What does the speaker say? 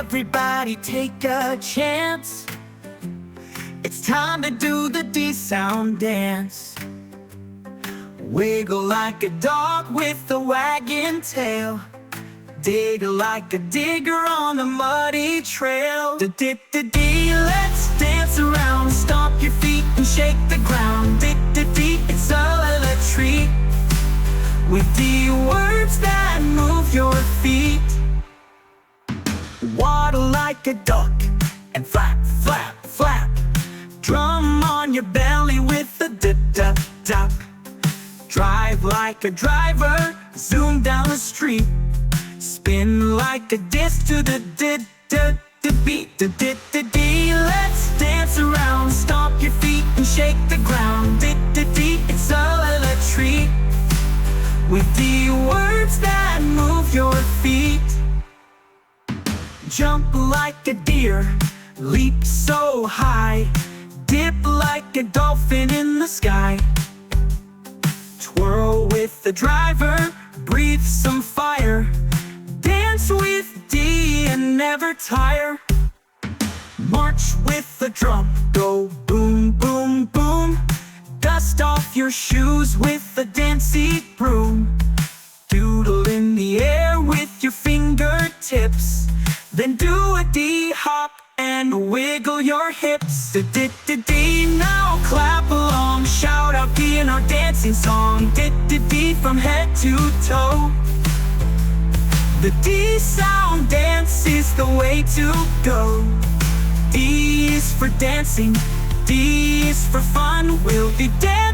Everybody take a chance. It's time to do the D sound dance. Wiggle like a dog with a wagging tail. Dig like a digger on a muddy trail. D-d-d-d, let's dance around. Stomp your feet and shake the ground. D-d-d, it's electric. With the words that move your feet. Waddle like a duck and flap, flap, flap. Drum on your belly with a d-d-duck. Drive like a driver, zoom down the street. Spin like a disc to the beat. D-d-d-d, let's dance around. Stomp your feet and shake the ground. D-d-d, it's electric. With the words that move your feet. Jump like a deer, leap so high. Dip like a dolphin in the sky. Twirl with the driver, breathe some fire. Dance with D and never tire. March with the drum, go boom, boom, boom. Dust off your shoes with the dancey broom. Doodle in the air with your fingertips. Then do a D-hop and wiggle your hips. D-d-d-d, now clap along. Shout out D in our dancing song. D-d-d from head to toe. The D sound dance is the way to go. D is for dancing, D is for fun. We'll be dancing